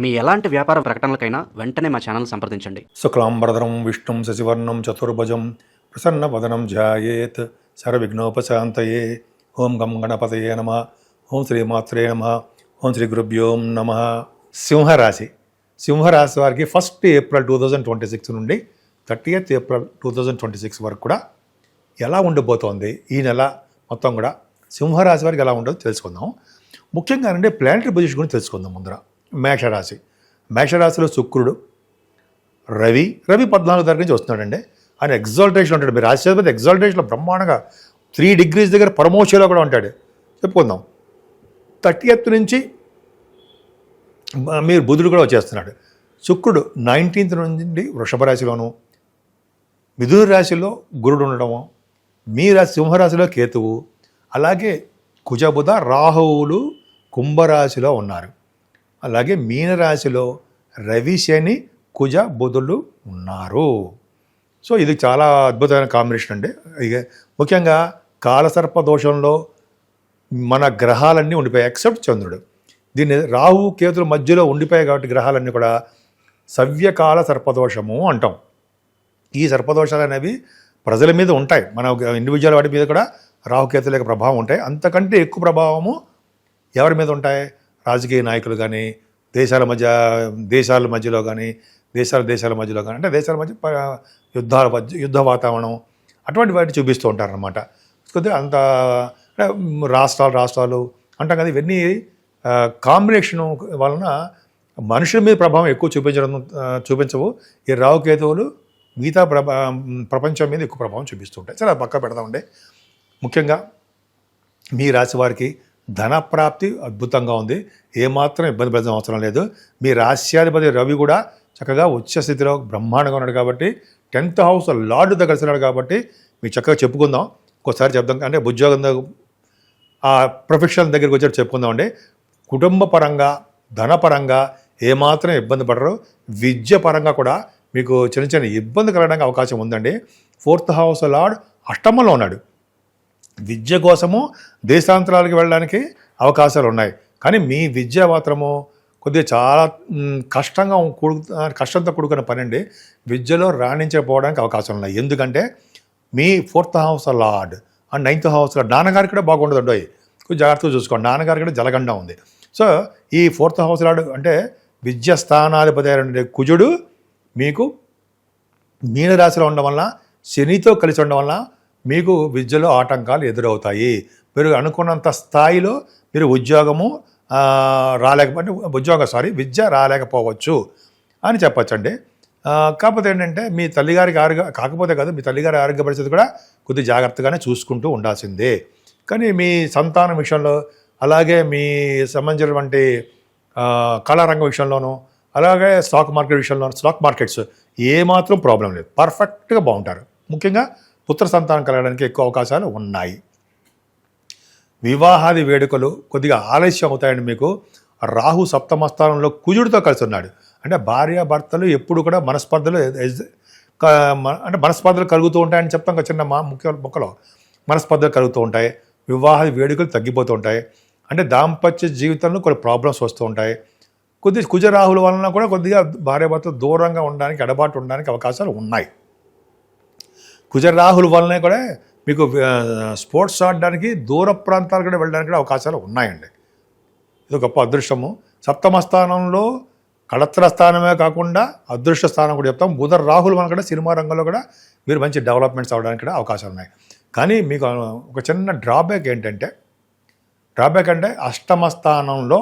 మీ ఎలాంటి వ్యాపార ప్రకటనలకైనా వెంటనే మా ఛానల్ సంప్రదించండి. శుక్లాంబరధరం విష్ణుం శశివర్ణం చతుర్భుజం ప్రసన్నవదనం ధ్యాయేత్ సర్వవిఘ్నోపశాంతయే. ఓం గం గణపతయే నమః. ఓం శ్రీమాత్రే నమః. ఓం శ్రీ గురుభ్యో నమః. సింహరాశి వారికి 1 ఏప్రిల్ 2026 నుండి 30th ఏప్రిల్ 2026 వరకు కూడా ఎలా ఉండబోతోంది ఈ నెల మొత్తం కూడా సింహరాశి వారికి ఎలా ఉండదో తెలుసుకుందాం. ముఖ్యంగా అంటే ప్లానటరీ పొజిషన్ గురించి తెలుసుకుందాం. ముందర మేషరాశిలో శుక్రుడు, రవి 14 తారీఖు నుంచి వస్తున్నాడండి. ఆయన ఎగ్జాల్టేషన్ ఉంటాడు. మీరు రాశిపతి ఎగ్జాల్టేషన్లో బ్రహ్మాండంగా 3 degrees దగ్గర పరమోక్షలో కూడా ఉంటాడు. చెప్పుకుందాం. 30th నుంచి మీరు బుధుడు కూడా వచ్చేస్తున్నాడు. శుక్రుడు 19th నుండి వృషభ రాశిలోను, మిథున రాశిలో గురుడు ఉండడము, మీ రాశి సింహరాశిలో కేతువు, అలాగే కుజబుధ రాహువులు కుంభరాశిలో ఉన్నారు. అలాగే మీనరాశిలో రవి శని కుజ బుధులు ఉన్నారు. సో ఇది చాలా అద్భుతమైన కాంబినేషన్ అండి. ఇక ముఖ్యంగా కాలసర్ప దోషంలో మన గ్రహాలన్నీ ఉండిపోయాయి ఎక్సెప్ట్ చంద్రుడు. దీన్ని రాహు కేతుల మధ్యలో ఉండిపోయాయి కాబట్టి గ్రహాలన్నీ కూడా సవ్యకాల సర్పదోషము అంటాం. ఈ సర్పదోషాలు అనేవి ప్రజల మీద ఉంటాయి, మన ఇండివిజువల్ వాటి మీద కూడా రాహుకేతుల యొక్క ప్రభావం ఉంటాయి. అంతకంటే ఎక్కువ ప్రభావము ఎవరి మీద ఉంటాయి? రాజకీయ నాయకులు కానీ, దేశాల మధ్యలో కానీ, దేశాల మధ్యలో కానీ, అంటే దేశాల మధ్య యుద్ధ వాతావరణం అటువంటి వాటిని చూపిస్తూ ఉంటారనమాట. కొద్దిగా అంత రాష్ట్రాలు అంటాం కదా, ఇవన్నీ కాంబినేషను వలన మనుషుల మీద ప్రభావం ఎక్కువ చూపించవు. ఈ రాహుకేతువులు మిగతా ప్రపంచం మీద ఎక్కువ ప్రభావం చూపిస్తుంటాయి. సరే పక్క పెడదామండి. ముఖ్యంగా మీ రాశి వారికి ధనప్రాప్తి అద్భుతంగా ఉంది. ఏమాత్రం ఇబ్బంది పడాల్సిన అవసరం లేదు. మీ రాశ్యాధిపతి రవి కూడా చక్కగా ఉచ్చ స్థితిలో బ్రహ్మాండంగా ఉన్నాడు కాబట్టి 10th house లార్డ్తో కలిసినాడు కాబట్టి మీకు చక్కగా చెప్పుకుందాం. ఒకసారి చెప్దాం. అంటే ఉద్యోగం ఆ ప్రొఫెషన్ దగ్గరికి వచ్చాడు చెప్పుకుందాం అండి. కుటుంబ పరంగా, ధనపరంగా ఏమాత్రం ఇబ్బంది పడరు. విద్య పరంగా కూడా మీకు చిన్న ఇబ్బంది కలగడానికి అవకాశం ఉందండి. 4th house లార్డ్ అష్టమంలో ఉన్నాడు. విద్య కోసము దేశాంతరాలకు వెళ్ళడానికి అవకాశాలు ఉన్నాయి. కానీ మీ విద్య మాత్రము కొద్దిగా చాలా కష్టంతో కూడుకున్న పని అండి. విద్యలో రాణించకపోవడానికి అవకాశాలు ఉన్నాయి. ఎందుకంటే మీ 4th house lord and 9th house lord నాన్నగారికి కూడా బాగుండదు. కొంచెం జాగ్రత్తగా చూసుకోండి. నాన్నగారికి కూడా జలగండం ఉంది. సో ఈ 4th house లార్డ్ అంటే విద్య స్థానాధిపతి అయిన కుజుడు మీకు మీనరాశిలో ఉండడం వల్ల, శనితో కలిసి ఉండడం వల్ల మీకు విద్యలో ఆటంకాలు ఎదురవుతాయి. మీరు అనుకున్నంత స్థాయిలో మీరు విద్య రాలేకపోవచ్చు అని చెప్పచ్చండి. కాకపోతే ఏంటంటే మీ తల్లిగారి ఆరోగ్య పరిస్థితి కూడా కొద్దిగా జాగ్రత్తగానే చూసుకుంటూ ఉండాల్సిందే. కానీ మీ సంతానం విషయంలో, అలాగే మీ సంబంధించినటువంటి కళారంగం విషయంలోనూ, అలాగే స్టాక్ మార్కెట్స్ ఏమాత్రం ప్రాబ్లం లేదు. పర్ఫెక్ట్గా బాగుంటారు. ముఖ్యంగా పుత్ర సంతానం కలగడానికి ఎక్కువ అవకాశాలు ఉన్నాయి. వివాహాది వేడుకలు కొద్దిగా ఆలస్యం అవుతాయండి. మీకు రాహు 7వ స్థానంలో కుజుడితో కలిసి ఉన్నాడు. అంటే భార్యాభర్తలు ఎప్పుడు కూడా మనస్పర్ధలు కలుగుతూ ఉంటాయని చెప్తాం కదా. చిన్న మొక్కలో మనస్పర్ధలు కలుగుతూ ఉంటాయి. వివాహాది వేడుకలు తగ్గిపోతూ ఉంటాయి. అంటే దాంపత్య జీవితంలో కొన్ని ప్రాబ్లమ్స్ వస్తూ ఉంటాయి. కొద్దిగా కుజరాహుల వలన కూడా కొద్దిగా భార్యాభర్తలు దూరంగా ఉండడానికి, ఎడబాటు ఉండడానికి అవకాశాలు ఉన్నాయి. కుజరాహుల వలనే కూడా మీకు స్పోర్ట్స్ ఆడడానికి, దూర ప్రాంతాలకు కూడా వెళ్ళడానికి కూడా అవకాశాలు ఉన్నాయండి. ఇది గొప్ప అదృష్టము. 7వ స్థానంలో కళత్ర స్థానమే కాకుండా అదృష్ట స్థానం కూడా చెప్తాం. బుధ రాహుల వలన కూడా సినిమా రంగంలో కూడా మీరు మంచి డెవలప్మెంట్స్ అవ్వడానికి కూడా అవకాశాలు ఉన్నాయి. కానీ మీకు ఒక చిన్న డ్రాబ్యాక్ అంటే 8వ స్థానంలో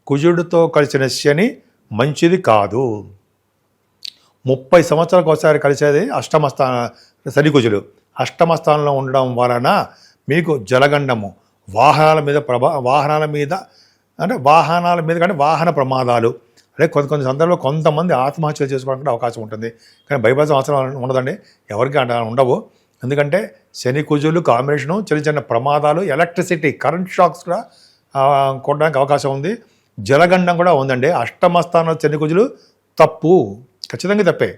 కుజుడితో కలిసిన శని మంచిది కాదు. 30 సంవత్సరాలకు ఒకసారి కలిసేది శని కుజుడు 8వ స్థానంలో ఉండడం వలన మీకు జలగండము, వాహనాల మీద కానీ వాహన ప్రమాదాలు, అంటే కొన్ని సందర్భంలో కొంతమంది ఆత్మహత్యలు చేసుకోవడానికి అవకాశం ఉంటుంది. కానీ భయపడాల్సిన అవసరం ఉండదండి. ఎవరికి ఉండవు. ఎందుకంటే శని కుజులు కాంబినేషను చిన్న ప్రమాదాలు, ఎలక్ట్రిసిటీ, కరెంట్ షాక్స్ కూడా కొట్టడానికి అవకాశం ఉంది. జలగండం కూడా ఉందండి. 8వ స్థానంలో శని కుజులు తప్పు, ఖచ్చితంగా తప్పే.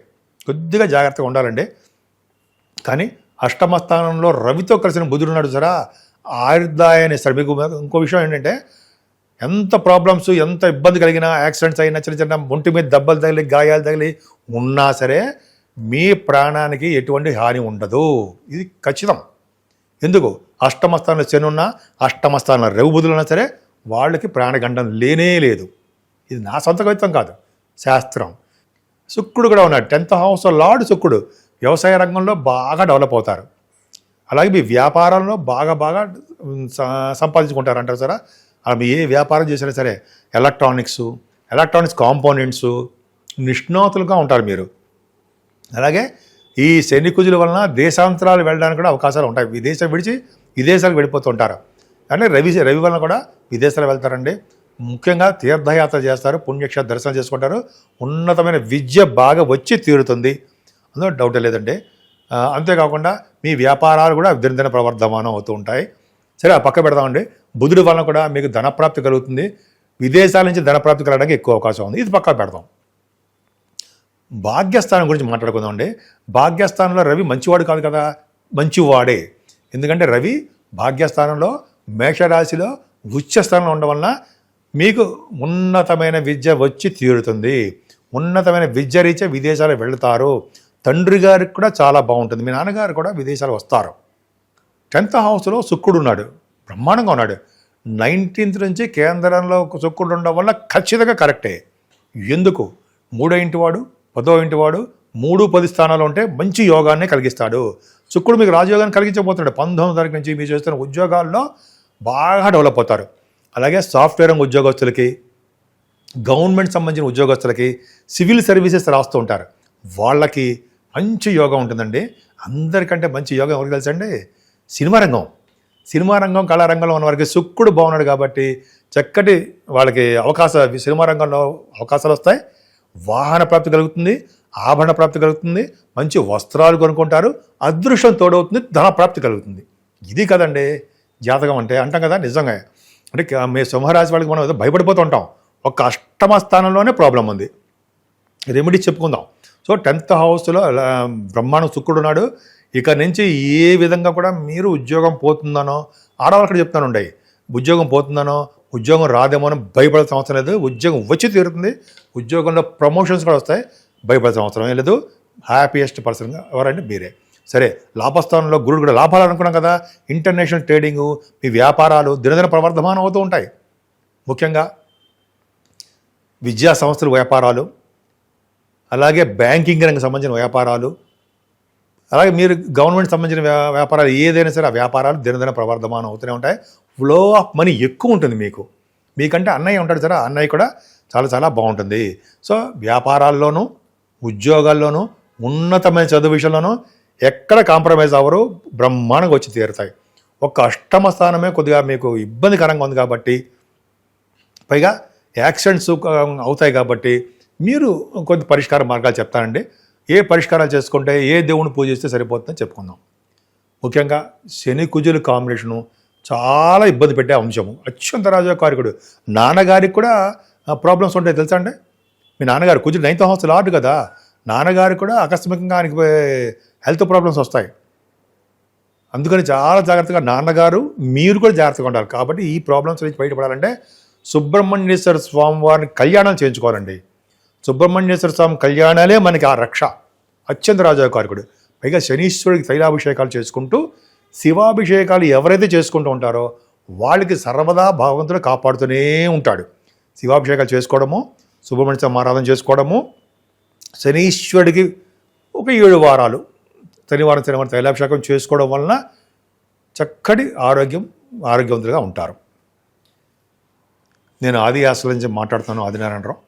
కొద్దిగా జాగ్రత్తగా ఉండాలండి. కానీ 8వ స్థానంలో రవితో కలిసిన బుధుడు ఉన్నాడు సరే, ఆయుర్దాయాన్ని ఇస్తాడు. మీకు ఇంకో విషయం ఏంటంటే ఎంత ప్రాబ్లమ్స్, ఎంత ఇబ్బంది కలిగినా, యాక్సిడెంట్స్ అయినా, చిన్న చిన్న ఒంటి మీద దెబ్బలు తగిలి, గాయాలు తగిలి ఉన్నా సరే మీ ప్రాణానికి ఎటువంటి హాని ఉండదు. ఇది ఖచ్చితం. ఎందుకు? అష్టమ స్థానంలో శని ఉన్నా, అష్టమ స్థానంలో రవి బుధులు ఉన్నా సరే వాళ్ళకి ప్రాణగండం లేనే లేదు. ఇది నా సొంత కవిత్వం కాదు, శాస్త్రం. శుక్రుడు కూడా ఉన్నాడు 10th హౌస్ లార్డ్ శుక్రుడు. వ్యవసాయ రంగంలో బాగా డెవలప్ అవుతారు. అలాగే మీ వ్యాపారంలో బాగా సంపాదించుకుంటారు అంటారు సరే. అలా మీ ఏ వ్యాపారం చేసినా సరే ఎలక్ట్రానిక్స్ కాంపోనెంట్స్ నిష్ణాతులుగా ఉంటారు మీరు. అలాగే ఈ శని కుజుల వలన దేశాంతరాలు వెళ్ళడానికి కూడా అవకాశాలు ఉంటాయి. విదేశం విడిచి విదేశాలకు వెళ్ళిపోతూ ఉంటారు. అంటే రవి వలన కూడా విదేశాలు వెళ్తారండి. ముఖ్యంగా తీర్థయాత్ర చేస్తారు, పుణ్యక్షేత్ర దర్శనం చేసుకుంటారు. ఉన్నతమైన విద్య బాగా వచ్చి తీరుతుంది, అందులో డౌటే లేదండి. అంతేకాకుండా మీ వ్యాపారాలు కూడా దినదిన ప్రవర్ధమానం అవుతూ ఉంటాయి. సరే, ఆ పక్క పెడదామండి. బుధుడి వలన కూడా మీకు ధనప్రాప్తి కలుగుతుంది. విదేశాల నుంచి ధనప్రాప్తి కలగడానికి ఎక్కువ అవకాశం ఉంది. ఇది పక్క పెడదాం. భాగ్యస్థానం గురించి మాట్లాడుకుందామండి. భాగ్యస్థానంలో రవి మంచివాడు కాదు కదా, మంచివాడే. ఎందుకంటే రవి భాగ్యస్థానంలో మేషరాశిలో ఉచ్చస్థానంలో ఉండడం వలన మీకు ఉన్నతమైన విద్య వచ్చి తీరుతుంది. ఉన్నతమైన విద్య రీత్యా విదేశాలకు వెళతారు. తండ్రి గారికి కూడా చాలా బాగుంటుంది. మీ నాన్నగారు కూడా విదేశాలు వస్తారు. 10th హౌస్లో శుక్రుడు ఉన్నాడు, బ్రహ్మాండంగా ఉన్నాడు. 19th నుంచి కేంద్రంలో శుక్రుడు ఉండడం వల్ల ఖచ్చితంగా కరెక్టే. ఎందుకు? 3వ ఇంటివాడు, 10వ ఇంటివాడు, 3-10 స్థానాలు ఉంటే మంచి యోగాన్ని కలిగిస్తాడు. శుక్రుడు మీకు రాజయోగాన్ని కలిగించబోతున్నాడు. 19వ తారీఖు నుంచి మీరు చేస్తున్న ఉద్యోగాల్లో బాగా డెవలప్ అవుతారు. అలాగే సాఫ్ట్వేర్ రంగ ఉద్యోగస్తులకి, గవర్నమెంట్ సంబంధించిన ఉద్యోగస్తులకి, సివిల్ సర్వీసెస్ రాస్తూ ఉంటారు, వాళ్ళకి మంచి యోగం ఉంటుందండి. అందరికంటే మంచి యోగం ఎవరికి తెలుసండి? సినిమా రంగం కళారంగంలో ఉన్న వారికి శుక్రుడు బాగున్నాడు కాబట్టి చక్కటి వాళ్ళకి సినిమా రంగంలో అవకాశాలు వస్తాయి. వాహన ప్రాప్తి కలుగుతుంది, ఆభరణ ప్రాప్తి కలుగుతుంది, మంచి వస్త్రాలు కొనుక్కుంటారు, అదృష్టం తోడవుతుంది, ధన ప్రాప్తి కలుగుతుంది. ఇది కదండి జాతకం అంటే. అంటాం కదా, నిజంగా. అంటే మీ సింహరాశి వాళ్ళకి మనం ఏదో భయపడిపోతూ ఉంటాం. ఒక అష్టమ స్థానంలోనే ప్రాబ్లం ఉంది. రెమెడీ చెప్పుకుందాం. సో 10th హౌస్లో బ్రహ్మాండం శుక్రుడు ఉన్నాడు. ఇక నుంచి ఏ విధంగా కూడా మీరు ఉద్యోగం పోతుందనో, ఆడవాళ్ళకి చెప్తాను ఉండే, ఉద్యోగం పోతుందనో, ఉద్యోగం రాదేమో అని భయపడాల్సిన అవసరం లేదు. ఉద్యోగం వచ్చి తీరుతుంది. ఉద్యోగంలో ప్రమోషన్స్ కూడా వస్తాయి. భయపడాల్సిన అవసరం లేదు. హ్యాపీయెస్ట్ పర్సన్గా ఎవరంటే మీరే. సరే, లాభస్థానంలో గురుడు కూడా లాభాలు అనుకున్నాం కదా. ఇంటర్నేషనల్ ట్రేడింగు, మీ వ్యాపారాలు దినదిన ప్రవర్ధమానం అవుతూ ఉంటాయి. ముఖ్యంగా విద్యా సంస్థల వ్యాపారాలు, అలాగే బ్యాంకింగ్ రంగం సంబంధించిన వ్యాపారాలు, అలాగే మీరు గవర్నమెంట్ సంబంధించిన వ్యాపారాలు ఏదైనా సరే ఆ వ్యాపారాలు దినదిన ప్రవర్ధమానం అవుతూనే ఉంటాయి. ఫ్లో ఆఫ్ మనీ ఎక్కువ ఉంటుంది మీకంటే అన్నయ్య ఉంటాడు సరే, అన్నయ్య కూడా చాలా బాగుంటుంది. సో వ్యాపారాల్లోనూ, ఉద్యోగాల్లోనూ, ఉన్నతమైన చదువు విషయంలోనూ ఎక్కడ కాంప్రమైజ్ అవ్వరు, బ్రహ్మాండంగా వచ్చి తీరుతాయి. ఒక అష్టమ స్థానమే కొద్దిగా మీకు ఇబ్బందికరంగా ఉంది కాబట్టి, పైగా యాక్సిడెంట్స్ అవుతాయి కాబట్టి మీరు కొద్ది పరిష్కార మార్గాలు చెప్తానండి. ఏ పరిష్కారాలు చేసుకుంటే ఏ దేవుని పూజిస్తే సరిపోతుందని చెప్పుకుందాం. ముఖ్యంగా శని కుజుల కాంబినేషను చాలా ఇబ్బంది పెట్టే అంశము. అత్యంత రాజకారికుడు. నాన్నగారికి కూడా ప్రాబ్లమ్స్ ఉంటాయి తెలుసా అండి. మీ నాన్నగారు కుజుడు 9th హౌస్ లార్డ్ కదా, నాన్నగారికి కూడా ఆకస్మికంగా ఆయనకి హెల్త్ ప్రాబ్లమ్స్ వస్తాయి. అందుకని చాలా జాగ్రత్తగా నాన్నగారు మీరు కూడా జాగ్రత్తగా ఉండాలి. కాబట్టి ఈ ప్రాబ్లమ్స్ నుంచి బయటపడాలంటే సుబ్రహ్మణ్యేశ్వర స్వామి వారిని కళ్యాణం చేయించుకోవాలండి. సుబ్రహ్మణ్యేశ్వర స్వామి కళ్యాణాలే మనకి ఆ రక్ష. అత్యంత రాజకారికుడు. పైగా శనీశ్వరుడికి తైలాభిషేకాలు చేసుకుంటూ, శివాభిషేకాలు ఎవరైతే చేసుకుంటూ ఉంటారో వాళ్ళకి సర్వదా భగవంతుడు కాపాడుతూనే ఉంటాడు. శివాభిషేకాలు చేసుకోవడము, సుబ్రహ్మణ్య స్వామి ఆరాధన చేసుకోవడము, శనీశ్వరుడికి ఒక 7 వారాలు శనివారం తైలాభిషేకం చేసుకోవడం వలన చక్కటి ఆరోగ్యవంతులుగా ఉంటారు. నేను ఆది ఆస్తుల నుంచి మాట్లాడుతున్నాను, ఆదినారాయణరావు.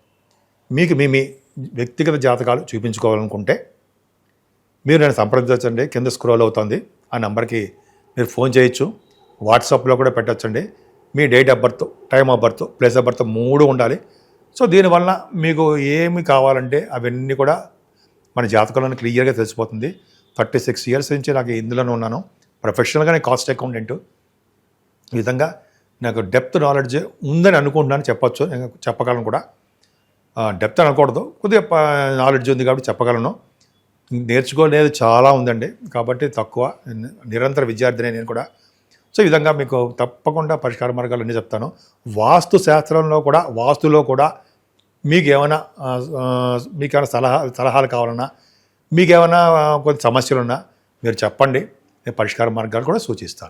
మీకు మీ వ్యక్తిగత జాతకాలు చూపించుకోవాలనుకుంటే మీరు నేను సంప్రదించండి. కింద స్క్రోల్ అవుతుంది ఆ నెంబర్కి మీరు ఫోన్ చేయొచ్చు. వాట్సాప్లో కూడా పెట్టచ్చండి. మీ date of birth, time of birth, place of birth 3 ఉండాలి. సో దీనివల్ల మీకు ఏమి కావాలంటే అవన్నీ కూడా మన జాతకంలోనే క్లియర్గా తెలిసిపోతుంది. 36 years నుంచి నాకు ఇందులోనే ఉన్నాను. ప్రొఫెషనల్గా నేను కాస్ట్ అకౌంటెంట్. ఈ విధంగా నాకు డెప్త్ నాలెడ్జ్ ఉందని అనుకుంటున్నాను, చెప్పచ్చు, నేను చెప్పగలను కూడా. డెప్త్ అనకూడదు, కొద్దిగా నాలెడ్జ్ ఉంది కాబట్టి చెప్పగలను. నేర్చుకోలేదు చాలా ఉందండి, కాబట్టి తక్కువ. నిరంతర విద్యార్థినే నేను కూడా. సో ఈ విధంగా మీకు తప్పకుండా పరిష్కార మార్గాలు అన్నీ చెప్తాను. వాస్తు శాస్త్రంలో కూడా, వాస్తులో కూడా మీకేమైనా సలహాలు కావాలన్నా, మీకేమైనా కొన్ని సమస్యలున్నా మీరు చెప్పండి, నేను పరిష్కార మార్గాలు కూడా సూచిస్తాను.